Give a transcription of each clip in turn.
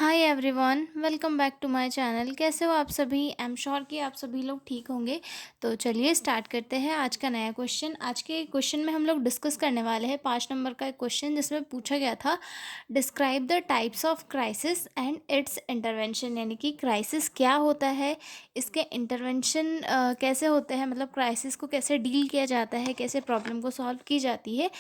Hi everyone, welcome back to my channel. कैसे हो आप सभी? आई एम श्योर कि आप सभी लोग ठीक होंगे। तो चलिए स्टार्ट करते हैं आज का नया क्वेश्चन। आज के क्वेश्चन में हम लोग डिस्कस करने वाले हैं 5 नंबर का एक क्वेश्चन, जिसमें पूछा गया था describe the types of crisis and it's intervention. यानी कि क्राइसिस क्या होता है, इसके इंटरवेंशन कैसे होते हैं, मतलब क्राइसिस को कैसे डील किया जाता है, कैसे प्रॉब्लम को सॉल्व की जाती है,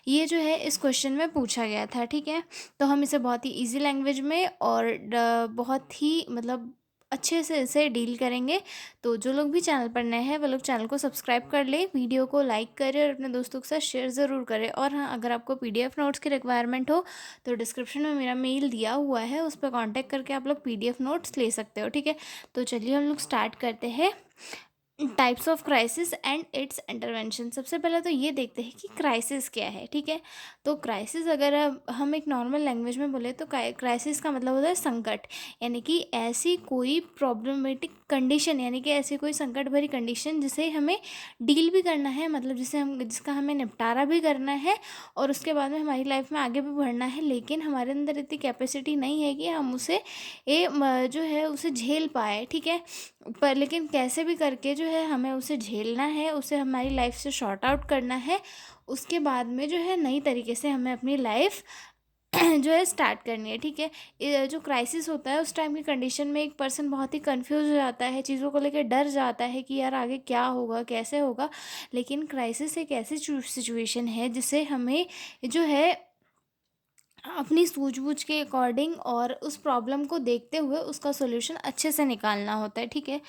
ये जो है इस क्वेश्चन में पूछा गया था। ठीक है, तो हम इसे बहुत ही इजी लैंग्वेज में और बहुत ही मतलब अच्छे से इसे डील करेंगे। तो जो लोग भी चैनल पर नए हैं वो लोग चैनल को सब्सक्राइब कर ले, वीडियो को लाइक करें और अपने दोस्तों के साथ शेयर ज़रूर करें। और हाँ, अगर आपको पीडीएफ नोट्स की रिक्वायरमेंट हो तो डिस्क्रिप्शन में मेरा मेल दिया हुआ है, उस पर कांटेक्ट करके आप लोग पीडीएफ नोट्स ले सकते हो। ठीक है, तो चलिए हम लोग स्टार्ट करते हैं। Types of crisis and it's intervention. सबसे पहले तो ये देखते हैं कि क्राइसिस क्या है। ठीक है, तो क्राइसिस अगर हम एक नॉर्मल लैंग्वेज में बोले तो क्राइसिस का मतलब होता है संकट। यानी कि ऐसी कोई प्रॉब्लमेटिक कंडीशन, यानी कि ऐसी कोई संकट भरी कंडीशन जिसे हमें डील भी करना है, मतलब जिसका हमें निपटारा भी करना है और उसके बाद में हमारी लाइफ में आगे भी बढ़ना है, लेकिन हमारे अंदर इतनी कैपेसिटी नहीं है कि हम उसे जो है उसे झेल पाए। ठीक है, पर लेकिन कैसे भी करके जो है हमें उसे झेलना है, उसे हमारी लाइफ से शॉर्ट आउट करना है। उसके बाद में जो है नई तरीके से हमें अपनी लाइफ जो है स्टार्ट करनी है। ठीक है, ये जो क्राइसिस होता है उस टाइम की कंडीशन में एक पर्सन बहुत ही कंफ्यूज हो जाता है, चीज़ों को लेकर डर जाता है कि यार आगे क्या होगा, कैसे होगा। लेकिन क्राइसिस एक ऐसी सिचुएशन है जिसे हमें जो है अपनी सूझबूझ के अकॉर्डिंग और उस प्रॉब्लम को देखते हुए उसका सॉल्यूशन अच्छे से निकालना होता है। ठीक है,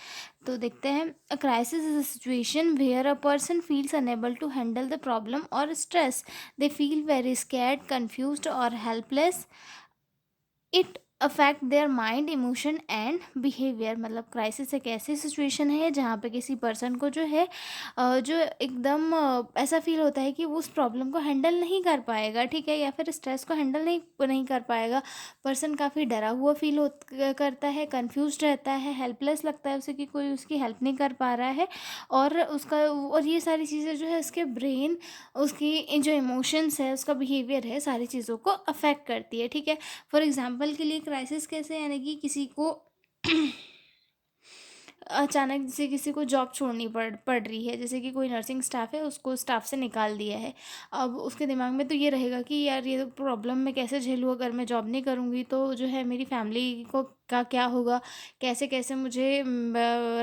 तो देखते हैं। A crisis is a situation where a person feels unable to handle the problem और stress. They feel very scared, confused और helpless. It affect their mind, emotion and behaviour. मतलब क्राइसिस एक ऐसी सिचुएशन है जहाँ पे किसी पर्सन को जो है जो एकदम ऐसा फील होता है कि वो उस प्रॉब्लम को हैंडल नहीं कर पाएगा। ठीक है, या फिर स्ट्रेस को हैंडल नहीं नहीं कर पाएगा। पर्सन काफ़ी डरा हुआ फील करता है, कंफ्यूज रहता है, हेल्पलेस लगता है उसे कि कोई उसकी हेल्प नहीं कर पा रहा है। और ये सारी चीज़ें जो है उसके ब्रेन, उसकी जो इमोशंस है, उसका बिहेवियर है, सारी चीज़ों को अफेक्ट करती है। ठीक है, फॉर एग्जाम्पल के लिए क्राइसिस कैसे, यानी कि किसी को अचानक जैसे किसी को जॉब छोड़नी पड़ रही है, जैसे कि कोई नर्सिंग स्टाफ है, उसको स्टाफ से निकाल दिया है। अब उसके दिमाग में तो ये रहेगा कि यार ये तो प्रॉब्लम मैं कैसे झेलूँ, अगर मैं जॉब नहीं करूँगी तो जो है मेरी फैमिली को का क्या होगा, कैसे कैसे मुझे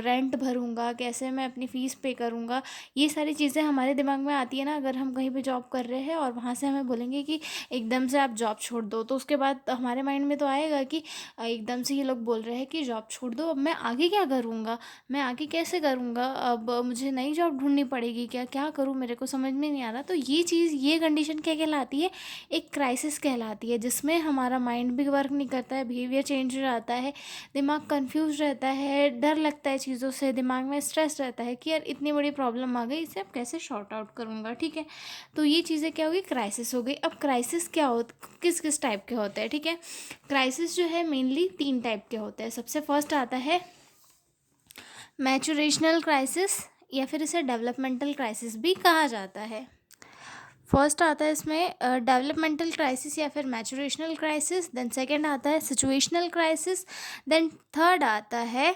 रेंट भरूँगा, कैसे मैं अपनी फ़ीस पे करूँगा। ये सारी चीज़ें हमारे दिमाग में आती है ना, अगर हम कहीं पे जॉब कर रहे हैं और वहाँ से हमें बोलेंगे कि एकदम से आप जॉब छोड़ दो, तो उसके बाद हमारे माइंड में तो आएगा कि एकदम से ये लोग बोल रहे हैं कि जॉब छोड़ दो, अब मैं आगे क्या करूँगा, मैं आगे कैसे करूँगा, अब मुझे नई जॉब ढूँढनी पड़ेगी, क्या क्या करूँ, मेरे को समझ में नहीं आ रहा। तो ये चीज़, ये कंडीशन क्या कहलाती है? एक क्राइसिस कहलाती है, जिसमें हमारा माइंड भी वर्क नहीं करता है, बिहेवियर चेंज हो जाता है, दिमाग कन्फ्यूज रहता है, डर लगता है चीज़ों से, दिमाग में स्ट्रेस रहता है कि यार इतनी बड़ी प्रॉब्लम आ गई, इसे अब कैसे शॉर्ट आउट करूँगा। ठीक है, तो ये चीज़ें क्या होगी, क्राइसिस हो गई। अब क्राइसिस क्या हो, किस किस टाइप के होते हैं? ठीक है, क्राइसिस जो है मेनली 3 टाइप के होते हैं। सबसे फर्स्ट आता है मैचुरेशनल क्राइसिस, या फिर इसे डेवलपमेंटल क्राइसिस भी कहा जाता है। फर्स्ट आता है इसमें डेवलपमेंटल क्राइसिस या फिर मैचुरेशनल क्राइसिस, देन सेकंड आता है सिचुएशनल क्राइसिस, देन थर्ड आता है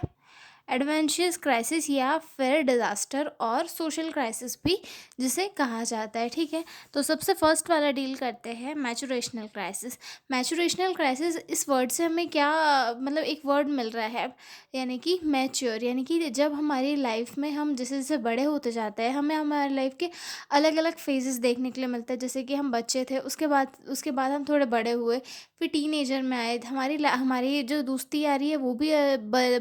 एडवेंशियस क्राइसिस या फिर डिज़ास्टर और सोशल क्राइसिस भी जिसे कहा जाता है। ठीक है, तो सबसे फर्स्ट वाला डील करते हैं मैचुरेशनल क्राइसिस। मैचुरेशनल क्राइसिस, इस वर्ड से हमें क्या मतलब एक वर्ड मिल रहा है, यानी कि मैच्योर। यानी कि जब हमारी लाइफ में हम जैसे जैसे बड़े होते जाते हैं, हमें हमारी लाइफ के अलग अलग फेजेस देखने के लिए मिलते हैं। जैसे कि हम बच्चे थे, उसके बाद हम थोड़े बड़े हुए, फिर टीनेजर में आए, हमारी जो दोस्ती आ रही है वो भी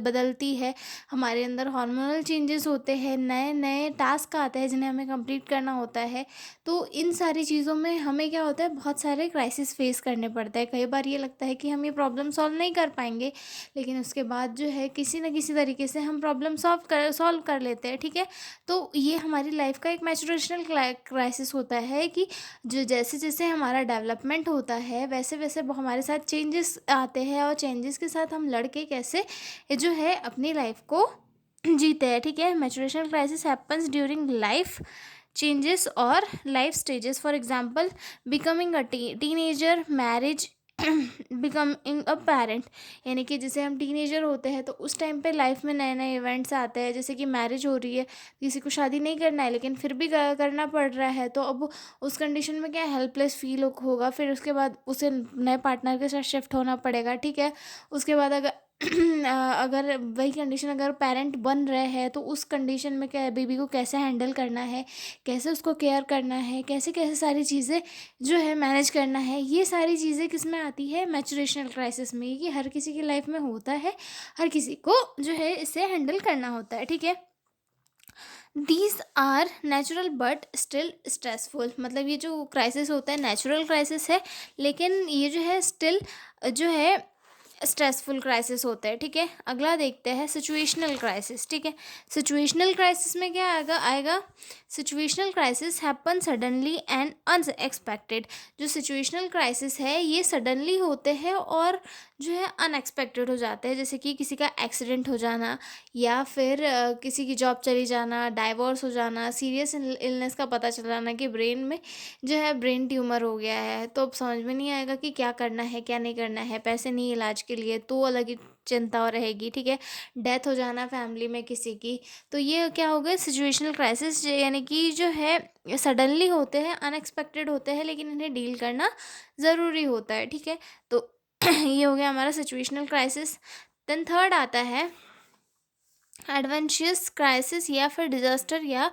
बदलती है, हमारे अंदर हार्मोनल चेंजेस होते हैं, नए नए टास्क आते हैं जिन्हें हमें कंप्लीट करना होता है। तो इन सारी चीज़ों में हमें क्या होता है, बहुत सारे क्राइसिस फेस करने पड़ते हैं। कई बार ये लगता है कि हम ये प्रॉब्लम सॉल्व नहीं कर पाएंगे, लेकिन उसके बाद जो है किसी न किसी तरीके से हम प्रॉब्लम सॉल्व कर लेते हैं। ठीक है, तो ये हमारी लाइफ का एक मैचुरेशनल क्राइसिस होता है कि जो जैसे जैसे हमारा डेवलपमेंट होता है वैसे वैसे वो हमारे साथ चेंजेस आते हैं, और चेंजेस के साथ हम लड़के कैसे जो है अपनी लाइफ को जीते हैं। ठीक है, maturational crisis happens during life changes और life stages, for example becoming a teenager, marriage, becoming a parent, यानी कि जैसे हम टीनेजर होते हैं तो उस टाइम पे लाइफ में नए नए इवेंट्स आते हैं, जैसे कि मैरिज हो रही है, किसी को शादी नहीं करना है लेकिन फिर भी करना पड़ रहा है, तो अब उस कंडीशन में क्या हेल्पलेस फील होगा। फिर उसके बाद उसे नए पार्टनर के साथ शिफ्ट होना पड़ेगा, ठीक है। उसके बाद अगर अगर वही कंडीशन अगर पेरेंट बन रहे हैं तो उस कंडीशन में क्या है, बेबी को कैसे हैंडल करना है, कैसे उसको केयर करना है, कैसे कैसे सारी चीज़ें जो है मैनेज करना है, ये सारी चीज़ें किस में आती है, मैचुरेशनल क्राइसिस में। ये हर किसी की लाइफ में होता है, हर किसी को जो है इसे हैंडल करना होता है, ठीक है। These are natural but still stressful, मतलब ये जो क्राइसिस होता है नेचुरल क्राइसिस है, लेकिन ये जो है स्टिल जो है स्ट्रेसफुल क्राइसिस होता है, ठीक है। अगला देखते हैं सिचुएशनल क्राइसिस, ठीक है। सिचुएशनल क्राइसिस में क्या आएगा situational crisis happen suddenly and unexpected. जो सिचुएशनल क्राइसिस है ये सडनली होते हैं और जो है अनएक्सपेक्टेड हो जाते हैं, जैसे कि किसी का एक्सीडेंट हो जाना, या फिर किसी की जॉब चली जाना, डाइवोर्स हो जाना, सीरियस इलनेस का पता चल जाना कि ब्रेन में जो है ब्रेन ट्यूमर हो गया है, तो अब समझ में नहीं आएगा कि क्या करना है क्या नहीं करना है, पैसे नहीं इलाज के लिए तो अलग ही चिंता रहेगी, ठीक है। डेथ हो जाना फैमिली में किसी की, तो ये क्या हो गया सिचुएशनल क्राइसिस, यानी कि जो है सडनली होते हैं, अनएक्सपेक्टेड होते हैं, लेकिन इन्हें डील करना ज़रूरी होता है, ठीक है। तो ये हो गया हमारा सिचुएशनल क्राइसिस। देन थर्ड आता है एडवेंशियस क्राइसिस या फिर डिजास्टर या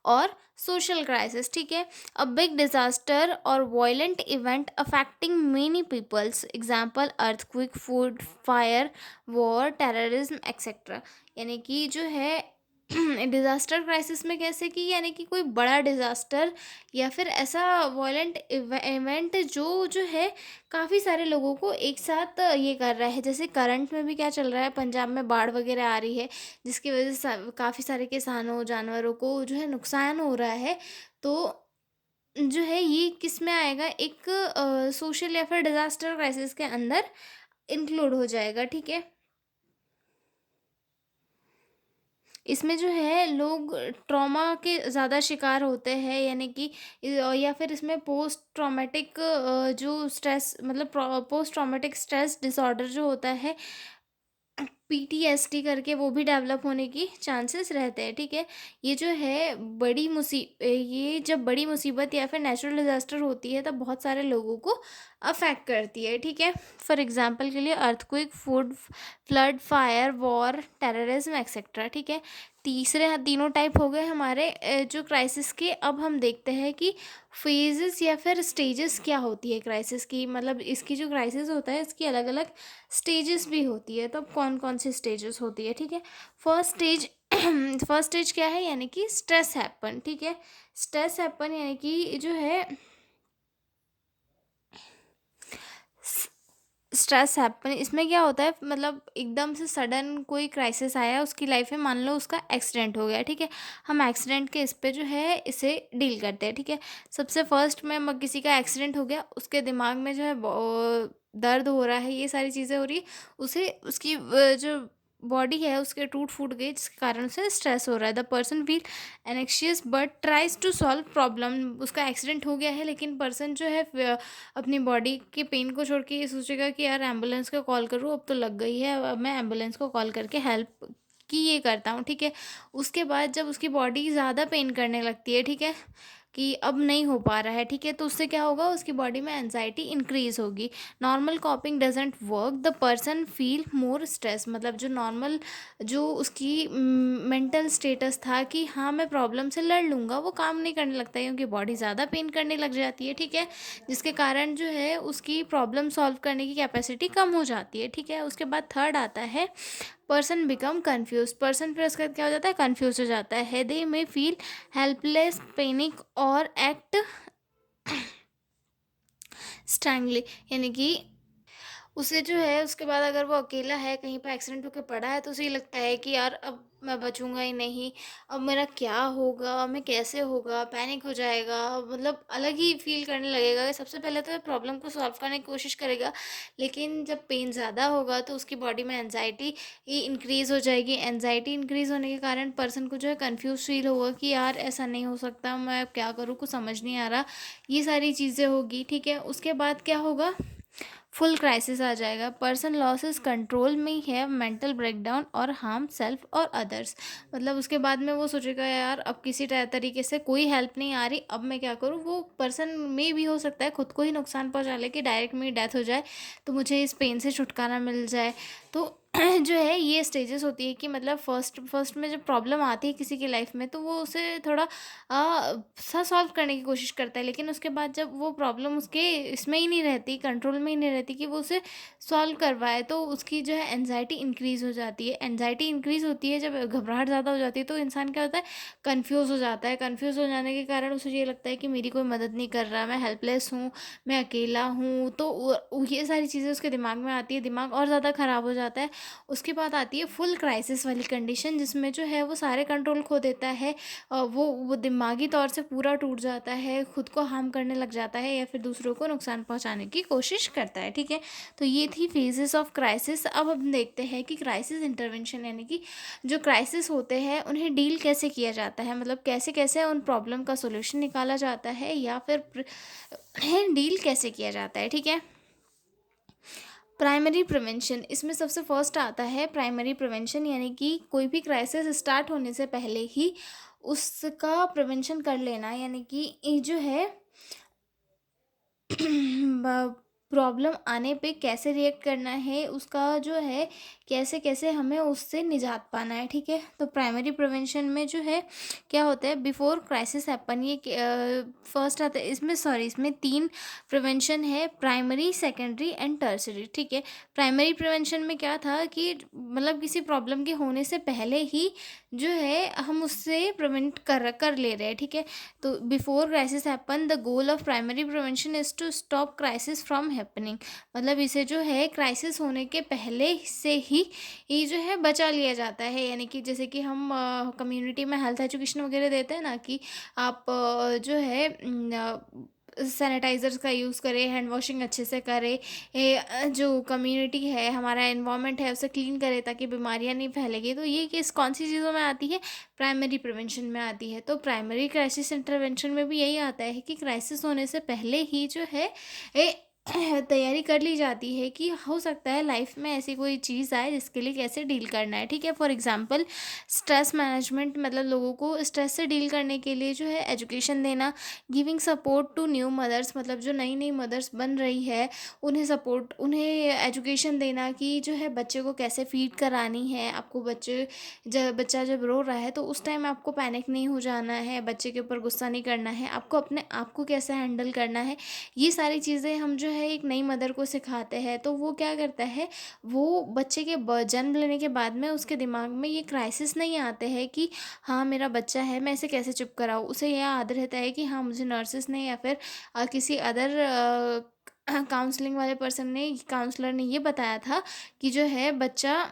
और सोशल क्राइसिस, ठीक है। A big disaster or violent event affecting many peoples, example earthquake, flood fire, war, terrorism etcetera. यानी कि जो है डिज़ास्टर क्राइसिस में कैसे कि यानी कि कोई बड़ा डिज़ास्टर या फिर ऐसा वायलेंट इवेंट जो है काफ़ी सारे लोगों को एक साथ ये कर रहा है, जैसे करंट में भी क्या चल रहा है, पंजाब में बाढ़ वगैरह आ रही है, जिसकी वजह से काफ़ी सारे किसानों जानवरों को जो है नुकसान हो रहा है। तो जो है ये किस में आएगा, एक सोशल या फिर डिज़ास्टर क्राइसिस के अंदर इंक्लूड हो जाएगा, ठीक है। इसमें जो है लोग ट्रॉमा के ज़्यादा शिकार होते हैं, यानी कि या फिर इसमें पोस्ट ट्रॉमेटिक जो स्ट्रेस, मतलब पोस्ट ट्रॉमेटिक स्ट्रेस डिसऑर्डर जो होता है, पीटीएसडी करके, वो भी डेवलप होने की चांसेस रहते हैं, ठीक है। ये जो है ये जब बड़ी मुसीबत या फिर नेचुरल डिजास्टर होती है तब बहुत सारे लोगों को अफेक्ट करती है, ठीक है। फॉर एग्जांपल के लिए earthquake, food flood, fire, war, terrorism etcetera, ठीक है। तीनों टाइप हो गए हमारे जो क्राइसिस के। अब हम देखते हैं कि फेजेस या फिर स्टेजेस क्या होती है क्राइसिस की, मतलब इसकी जो क्राइसिस होता है इसकी अलग अलग स्टेजेस भी होती है, तो अब कौन कौन सी स्टेजेस होती है, ठीक है। फर्स्ट स्टेज फर्स्ट स्टेज क्या है, यानी कि स्ट्रेस हैपन, ठीक है। स्ट्रेस हैपन यानी कि जो है स्ट्रेस हैपन, इसमें क्या होता है, मतलब एकदम से सडन कोई क्राइसिस आया उसकी लाइफ में, मान लो उसका एक्सीडेंट हो गया, ठीक है। हम एक्सीडेंट के इस पे जो है इसे डील करते हैं, ठीक है। सबसे फर्स्ट में किसी का एक्सीडेंट हो गया, उसके दिमाग में जो है दर्द हो रहा है, ये सारी चीज़ें हो रही है, उसे उसकी जो बॉडी है उसके टूट फूट गई, जिसके कारण उसे स्ट्रेस हो रहा है। The person feel anxious but tries to solve problem, उसका एक्सीडेंट हो गया है लेकिन पर्सन जो है अपनी बॉडी के पेन को छोड़ के ये सोचेगा कि यार एम्बुलेंस को कॉल करूँ, अब तो लग गई है, अब मैं एम्बुलेंस को कॉल करके हेल्प की ये करता हूँ, ठीक है। उसके बाद जब उसकी बॉडी ज़्यादा पेन करने लगती है, ठीक है, कि अब नहीं हो पा रहा है, ठीक है, तो उससे क्या होगा, उसकी बॉडी में एनजाइटी इंक्रीज होगी। Normal कॉपिंग doesn't work, the person feel more stress, मतलब जो नॉर्मल जो उसकी मेंटल स्टेटस था कि हाँ मैं प्रॉब्लम से लड़ लूँगा, वो काम नहीं करने लगता है क्योंकि बॉडी ज़्यादा पेन करने लग जाती है, ठीक है। जिसके कारण जो है उसकी प्रॉब्लम सॉल्व करने की कैपेसिटी कम हो जाती है, ठीक है। उसके बाद थर्ड आता है पर्सन बिकम कन्फ्यूज, पर्सन फिर उसका क्या हो जाता है, कन्फ्यूज हो जाता है। दे में फील हेल्पलेस, पैनिक और एक्ट स्ट्रैंगली, यानी कि उसे जो है उसके बाद अगर वो अकेला है, कहीं पे एक्सीडेंट होकर पड़ा है, तो उसे ये लगता है कि यार अब मैं बचूंगा ही नहीं, अब मेरा क्या होगा, मैं कैसे होगा, पैनिक हो जाएगा, मतलब अलग ही फील करने लगेगा। कि सबसे पहले तो प्रॉब्लम को सॉल्व करने की कोशिश करेगा, लेकिन जब पेन ज़्यादा होगा तो उसकी बॉडी में एनजाइटी इंक्रीज़ हो जाएगी। एनजाइटी इंक्रीज़ होने के कारण पर्सन को जो है कन्फ्यूज फील होगा कि यार ऐसा नहीं हो सकता, मैं अब क्या करूँ, कुछ समझ नहीं आ रहा, ये सारी चीज़ें होगी, ठीक है। उसके बाद क्या होगा, फुल क्राइसिस आ जाएगा। पर्सन लॉसेस कंट्रोल में हैव मेंटल ब्रेकडाउन और हार्म सेल्फ और अदर्स। मतलब उसके बाद में वो सोचेगा यार अब किसी तरीके से कोई हेल्प नहीं आ रही, अब मैं क्या करूँ। वो पर्सन में भी हो सकता है खुद को ही नुकसान पहुंचा ले कि डायरेक्ट मेरी डेथ हो जाए तो मुझे इस पेन से छुटकारा मिल जाए। तो जो है ये स्टेजेस होती है कि मतलब फर्स्ट फर्स्ट में जब प्रॉब्लम आती है किसी की लाइफ में तो वो उसे थोड़ा सा सॉल्व करने की कोशिश करता है, लेकिन उसके बाद जब वो प्रॉब्लम उसके इसमें ही नहीं रहती, कंट्रोल में ही नहीं रहती कि वो उसे सॉल्व करवाए, तो उसकी जो है एनजाइटी इंक्रीज़ हो जाती है। एनजाइटी इंक्रीज़ होती है जब घबराहट ज़्यादा हो जाती है तो इंसान क्या होता है, कन्फ्यूज़ हो जाता है। कन्फ्यूज़ हो जाने के कारण उसे ये लगता है कि मेरी कोई मदद नहीं कर रहा, मैं हेल्पलेस हूँ, मैं अकेला हूँ। तो ये सारी चीज़ें उसके दिमाग में आती है, दिमाग और ज़्यादा ख़राब हो जाता है। उसके बाद आती है फुल क्राइसिस वाली कंडीशन, जिसमें जो है वो सारे कंट्रोल खो देता है। वो दिमागी तौर से पूरा टूट जाता है, खुद को हार्म करने लग जाता है या फिर दूसरों को नुकसान पहुंचाने की कोशिश करता है। ठीक है, तो ये थी फेजेस ऑफ क्राइसिस। अब हम देखते हैं कि क्राइसिस इंटरवेंशन यानी कि जो क्राइसिस होते हैं उन्हें डील कैसे किया जाता है, मतलब कैसे कैसे उन प्रॉब्लम का सोल्यूशन निकाला जाता है या फिर डील कैसे किया जाता है। ठीक है, प्राइमरी प्रिवेंशन, इसमें सबसे फर्स्ट आता है प्राइमरी प्रिवेंशन, यानी कि कोई भी क्राइसिस स्टार्ट होने से पहले ही उसका प्रिवेंशन कर लेना, यानी कि ये जो है प्रॉब्लम आने पे कैसे रिएक्ट करना है, उसका जो है कैसे कैसे हमें उससे निजात पाना है। ठीक है, तो प्राइमरी प्रिवेंशन में जो है क्या होता है, बिफोर क्राइसिस हैपन, ये फर्स्ट आता है इसमें, सॉरी इसमें 3 प्रिवेंशन है, प्राइमरी सेकेंडरी एंड टर्सरी। ठीक है, प्राइमरी प्रिवेंशन में क्या था कि मतलब किसी प्रॉब्लम के होने से पहले ही जो है हम उससे प्रिवेंट कर ले रहे हैं। ठीक है, तो before crisis happen the goal of primary prevention is to stop crisis from happening, मतलब इसे जो है क्राइसिस होने के पहले से ही ये जो है बचा लिया जाता है। यानी कि जैसे कि हम कम्युनिटी में हेल्थ एजुकेशन वगैरह देते हैं ना कि आप जो है सैनिटाइज़र्स का यूज़ करें, हैंड वॉशिंग अच्छे से करें, जो कम्युनिटी है हमारा एनवायरनमेंट है उसे क्लीन करें ताकि बीमारियां नहीं फैलेगी। तो ये किस कौन सी चीज़ों में आती है, प्राइमरी प्रिवेंशन में आती है। तो प्राइमरी क्राइसिस इंटरवेंशन में भी यही आता है कि क्राइसिस होने से पहले ही जो है तैयारी कर ली जाती है कि हो सकता है लाइफ में ऐसी कोई चीज़ आए जिसके लिए कैसे डील करना है। ठीक है, फॉर एग्जांपल स्ट्रेस मैनेजमेंट, मतलब लोगों को स्ट्रेस से डील करने के लिए जो है एजुकेशन देना, giving support to new mothers, मतलब जो नई नई मदर्स बन रही है उन्हें सपोर्ट, उन्हें एजुकेशन देना कि जो है बच्चे को कैसे फीड करानी है। आपको बच्चा जब रो रहा है तो उस टाइम आपको पैनिक नहीं हो जाना है, बच्चे के ऊपर गुस्सा नहीं करना है, आपको अपने आप को कैसे हैंडल करना है। ये सारी चीज़ें हम जो है एक नई मदर को सिखाते हैं। तो वो क्या करता है, वो बच्चे के जन्म लेने के बाद में उसके दिमाग में ये क्राइसिस नहीं आते हैं कि हाँ मेरा बच्चा है मैं इसे कैसे चुप कराऊँ। उसे यह याद रहता है कि हाँ मुझे नर्सिस ने या फिर किसी अदर काउंसलिंग वाले पर्सन ने, काउंसलर ने ये बताया था कि जो है बच्चा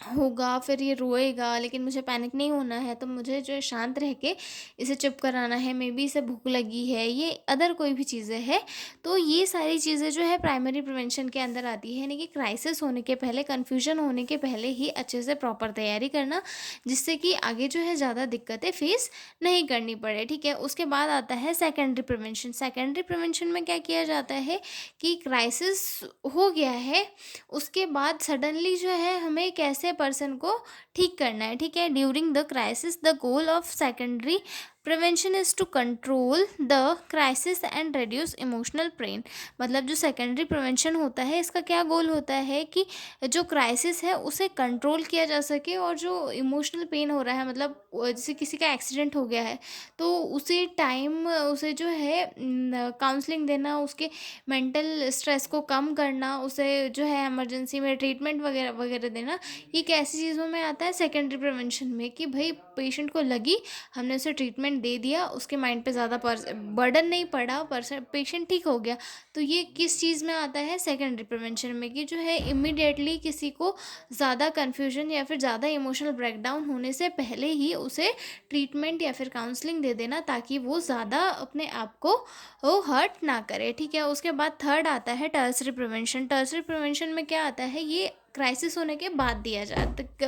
होगा फिर ये रोएगा, लेकिन मुझे पैनिक नहीं होना है, तो मुझे जो है शांत रह के इसे चुप कराना है। मे बी इसे भूख लगी है, ये अदर कोई भी चीज़ें हैं। तो ये सारी चीज़ें जो है प्राइमरी प्रिवेंशन के अंदर आती है, यानी कि क्राइसिस होने के पहले, कन्फ्यूजन होने के पहले ही अच्छे से प्रॉपर तैयारी करना, जिससे कि आगे जो है ज़्यादा दिक्कतें फेस नहीं करनी पड़े। ठीक है, उसके बाद आता है सेकेंडरी प्रिवेंशन। सेकेंडरी प्रिवेंशन में क्या किया जाता है कि क्राइसिस हो गया है, उसके बाद सडनली जो है हमें कैसे पर्सन को ठीक करना है। ठीक है, during the crisis the goal of secondary prevention is to control the crisis and reduce emotional pain, मतलब जो सेकेंडरी प्रिवेंशन होता है इसका क्या गोल होता है कि जो क्राइसिस है उसे कंट्रोल किया जा सके, और जो इमोशनल पेन हो रहा है, मतलब जैसे किसी का एक्सीडेंट हो गया है तो उसी टाइम उसे जो है काउंसलिंग देना, उसके मेंटल स्ट्रेस को कम करना, उसे जो है इमरजेंसी में ट्रीटमेंट वगैरह वगैरह देना, ये कैसी चीज़ों में आता है, सेकेंडरी प्रिवेंशन में। कि भाई पेशेंट को लगी, हमने उसे ट्रीटमेंट दे दिया, उसके माइंड पे ज़्यादा बर्डन नहीं पड़ा, पेशेंट ठीक हो गया। तो ये किस चीज़ में आता है, सेकेंडरी प्रिवेंशन में, कि जो है इमिडिएटली किसी को ज़्यादा कन्फ्यूजन या फिर ज़्यादा इमोशनल ब्रेकडाउन होने से पहले ही उसे ट्रीटमेंट या फिर काउंसलिंग दे देना, ताकि वो ज़्यादा अपने आप को वो हर्ट ना करे। ठीक है, उसके बाद थर्ड आता है टर्सरी प्रिवेंशन। टर्सरी प्रिवेंशन में क्या आता है, ये क्राइसिस होने के बाद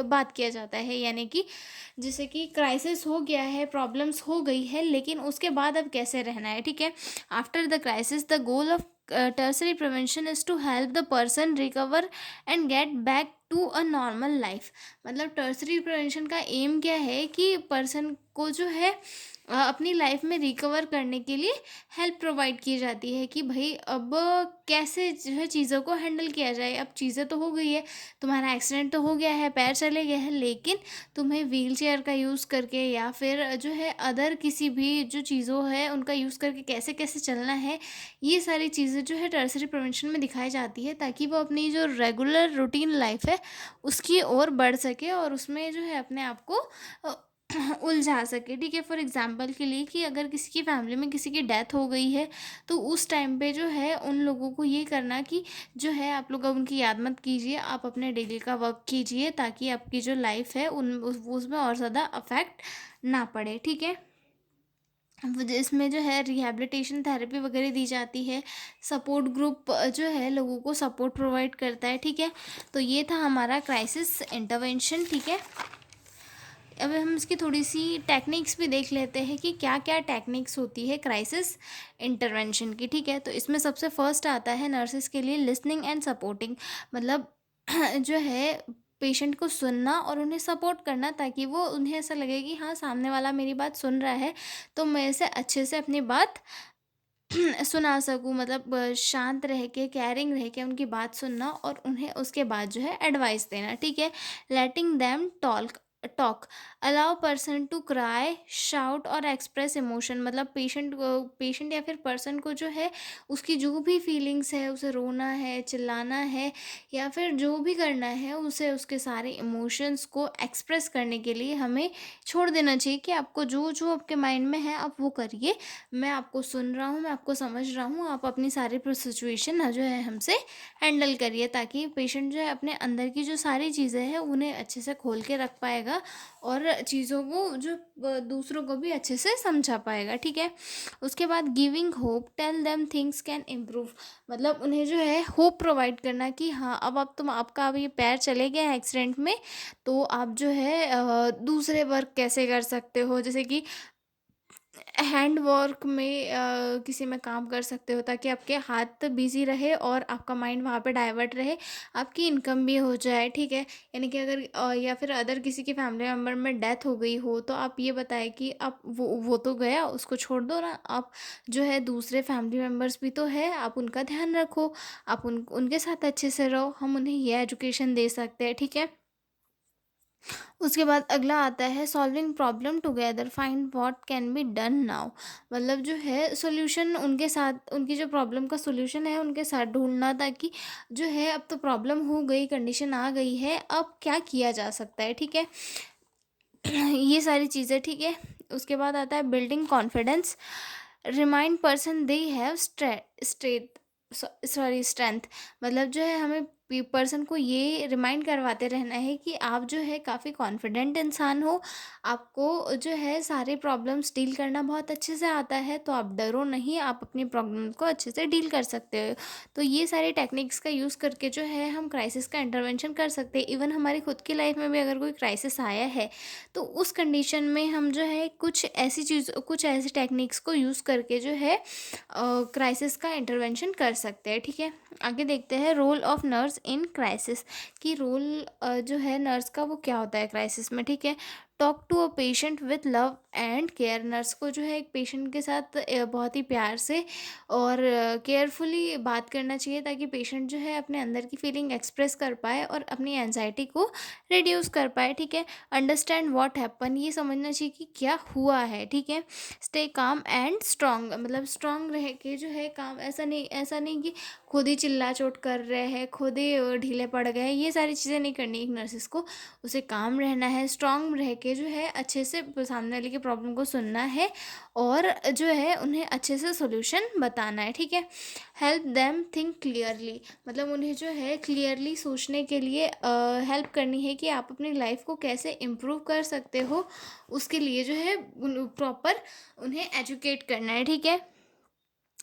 बात किया जाता है, यानी कि जैसे कि क्राइसिस हो गया है, प्रॉब्लम्स हो गई है, लेकिन उसके बाद अब कैसे रहना है। ठीक है, after the crisis the goal of tertiary prevention is to help the person recover and get back to a normal life. मतलब टर्सरी प्रिवेंशन का एम क्या है कि पर्सन को जो है अपनी लाइफ में रिकवर करने के लिए हेल्प प्रोवाइड की जाती है कि भाई अब कैसे जो है चीज़ों को हैंडल किया जाए। अब चीज़ें तो हो गई है, तुम्हारा एक्सीडेंट तो हो गया है, पैर चले गए हैं, लेकिन तुम्हें व्हील चेयर का यूज़ करके या फिर जो है अदर किसी भी जो चीज़ों है उनका यूज़ करके कैसे कैसे चलना है, ये सारी चीज़ें जो है टर्सरी प्रिवेंशन में दिखाई जाती है, ताकि वो अपनी जो रेगुलर रूटीन लाइफ है उसकी ओर बढ़ सके और उसमें जो है अपने आप को उलझा सके। ठीक है, फॉर एग्जांपल के लिए कि अगर किसी की फैमिली में किसी की डेथ हो गई है, तो उस टाइम पे जो है उन लोगों को ये करना कि जो है आप लोग अब उनकी याद मत कीजिए, आप अपने डेली का वर्क कीजिए, ताकि आपकी जो लाइफ है उसमें और ज़्यादा अफेक्ट ना पड़े। ठीक है, इसमें जो है रिहैबिलिटेशन थेरेपी वगैरह दी जाती है, सपोर्ट ग्रुप जो है लोगों को सपोर्ट प्रोवाइड करता है। ठीक है, तो ये था हमारा क्राइसिस इंटरवेंशन। ठीक है, अब हम इसकी थोड़ी सी टेक्निक्स भी देख लेते हैं कि क्या क्या टेक्निक्स होती है क्राइसिस इंटरवेंशन की। ठीक है, तो इसमें सबसे फर्स्ट आता है नर्सेस के लिए लिसनिंग एंड सपोर्टिंग। मतलब जो है पेशेंट को सुनना और उन्हें सपोर्ट करना, ताकि वो उन्हें ऐसा लगे कि हाँ सामने वाला मेरी बात सुन रहा है, तो मैं इसे अच्छे से अपनी बात सुना सकूँ। मतलब शांत रह के केयरिंग रह के उनकी बात सुनना और उन्हें उसके बाद जो है एडवाइस देना। ठीक है, letting them talk allow person to cry shout और एक्सप्रेस इमोशन। मतलब पेशेंट या फिर पर्सन को जो है उसकी जो भी फीलिंग्स है, उसे रोना है, चिल्लाना है, या फिर जो भी करना है, उसे उसके सारे इमोशंस को एक्सप्रेस करने के लिए हमें छोड़ देना चाहिए कि आपको जो जो आपके माइंड में है आप वो करिए, मैं आपको सुन रहा हूँ, मैं आपको समझ रहा हूँ, आप अपनी सारी सिचुएशन जो है हमसे हैंडल करिए, ताकि पेशेंट जो है अपने अंदर की जो सारी चीज़ें हैं उन्हें अच्छे से खोल के रख पाएगा और चीज़ों को जो दूसरों को भी अच्छे से समझा पाएगा। ठीक है, उसके बाद giving hope, tell them things can improve. मतलब उन्हें जो है होप प्रोवाइड करना कि हाँ अब आपका अब ये पैर चले गया है एक्सीडेंट में, तो आप जो है दूसरे वर्क कैसे कर सकते हो, जैसे कि हैंड वर्क में किसी में काम कर सकते हो, ताकि आपके हाथ बिजी रहे और आपका माइंड वहाँ पे डाइवर्ट रहे, आपकी इनकम भी हो जाए। ठीक है, यानी कि अगर या फिर अदर किसी की फैमिली मेम्बर में डेथ हो गई हो, तो आप ये बताएं कि आप वो तो गया, उसको छोड़ दो ना, आप जो है दूसरे फैमिली मेम्बर्स भी तो है, आप उनका ध्यान रखो, आप उनके साथ अच्छे से रहो, हम उन्हें ये एजुकेशन दे सकते हैं। ठीक है, उसके बाद अगला आता है solving problem together, find what can be done now. मतलब जो है सॉल्यूशन उनके साथ, उनकी जो प्रॉब्लम का सॉल्यूशन है उनके साथ ढूंढना, ताकि जो है अब तो प्रॉब्लम हो गई, कंडीशन आ गई है, अब क्या किया जा सकता है। ठीक है, ये सारी चीज़ें। ठीक है, उसके बाद आता है building confidence, remind person they have straight sorry strength. मतलब जो है हमें पर्सन को ये रिमाइंड करवाते रहना है कि आप जो है काफ़ी कॉन्फिडेंट इंसान हो, आपको जो है सारे प्रॉब्लम्स डील करना बहुत अच्छे से आता है, तो आप डरो नहीं, आप अपनी प्रॉब्लम को अच्छे से डील कर सकते हो। तो ये सारी टेक्निक्स का यूज़ करके जो है हम क्राइसिस का इंटरवेंशन कर सकते हैं। इवन हमारी खुद की लाइफ में भी अगर कोई क्राइसिस आया है, तो उस कंडीशन में हम जो है कुछ ऐसी टेक्निक्स को यूज़ करके जो है क्राइसिस का इंटरवेंशन कर सकते हैं। ठीक है, आगे देखते हैं role of nurse in crisis, कि रोल जो है नर्स का वो क्या होता है क्राइसिस में। ठीक है, talk to a patient with love and care. Nurse को जो है एक पेशेंट के साथ बहुत ही प्यार से और केयरफुली बात करना चाहिए, ताकि पेशेंट जो है अपने अंदर की फीलिंग एक्सप्रेस कर पाए और अपनी एनजाइटी को रिड्यूस कर पाए। ठीक है, अंडरस्टैंड व्हाट हैपन, ये समझना चाहिए कि क्या हुआ है। ठीक है, स्टे काम एंड स्ट्रांग, मतलब स्ट्रांग रह के जो है काम, ऐसा नहीं कि खुद ही चिल्ला चोट कर रहे हैं, खुद ही ढीले पड़ गए, ये सारी चीज़ें नहीं करनी एक नर्सिस को। उसे काम रहना है, स्ट्रांग रह के जो है अच्छे से सामने वाले की प्रॉब्लम को सुनना है और जो है उन्हें अच्छे से सोल्यूशन बताना है। ठीक है, हेल्प देम थिंक क्लियरली, मतलब उन्हें जो है क्लियरली सोचने के लिए हेल्प करनी है कि आप अपनी लाइफ को कैसे इम्प्रूव कर सकते हो, उसके लिए जो है प्रॉपर उन्हें एजुकेट करना है। ठीक है,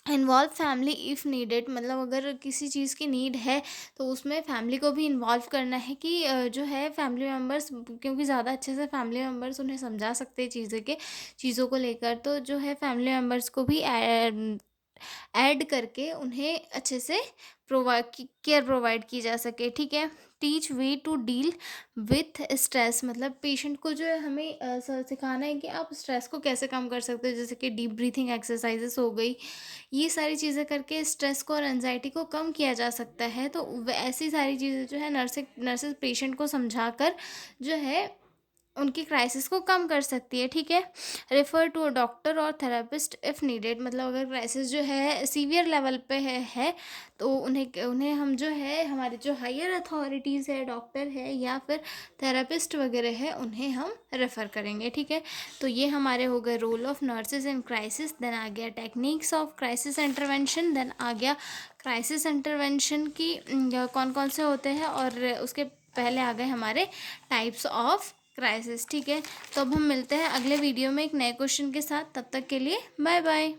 इन्वॉल्व फैमिली इफ़ नीडेड, मतलब अगर किसी चीज़ की नीड है तो उसमें फैमिली को भी इन्वॉल्व करना है, कि जो है फैमिली मेम्बर्स, क्योंकि ज़्यादा अच्छे से फैमिली मेम्बर्स उन्हें समझा सकते हैं चीज़ों को लेकर, तो जो है फैमिली मेम्बर्स को भी ऐड करके उन्हें अच्छे से केयर प्रोवाइड की जा सके, ठीक है। Teach way to deal with stress, मतलब पेशेंट को जो है हमें सिखाना है कि आप स्ट्रेस को कैसे कम कर सकते हो, जैसे कि डीप ब्रीथिंग एक्सरसाइजेस हो गई। ये सारी चीज़ें करके स्ट्रेस को और एनजाइटी को कम किया जा सकता है। तो ऐसी सारी चीज़ें जो है नर्सेज पेशेंट को समझाकर जो है उनकी क्राइसिस को कम कर सकती है, ठीक है। रेफर टू अ डॉक्टर और थेरेपिस्ट इफ़ नीडेड, मतलब अगर क्राइसिस जो है सीवियर लेवल पे है तो उन्हें उन्हें हम जो है हमारे जो हायर अथॉरिटीज़ है, डॉक्टर है या फिर थेरेपिस्ट वगैरह है, उन्हें हम रेफ़र करेंगे, ठीक है। तो ये हमारे हो गए role of nurses in crisis. Then आ गया techniques of crisis intervention. Then आ गया क्राइसिस इंटरवेंशन की कौन कौन से होते हैं, और उसके पहले आ गए हमारे टाइप्स ऑफ क्राइसिस, ठीक है। तो अब हम मिलते हैं अगले वीडियो में एक नए क्वेश्चन के साथ। तब तक के लिए बाय बाय।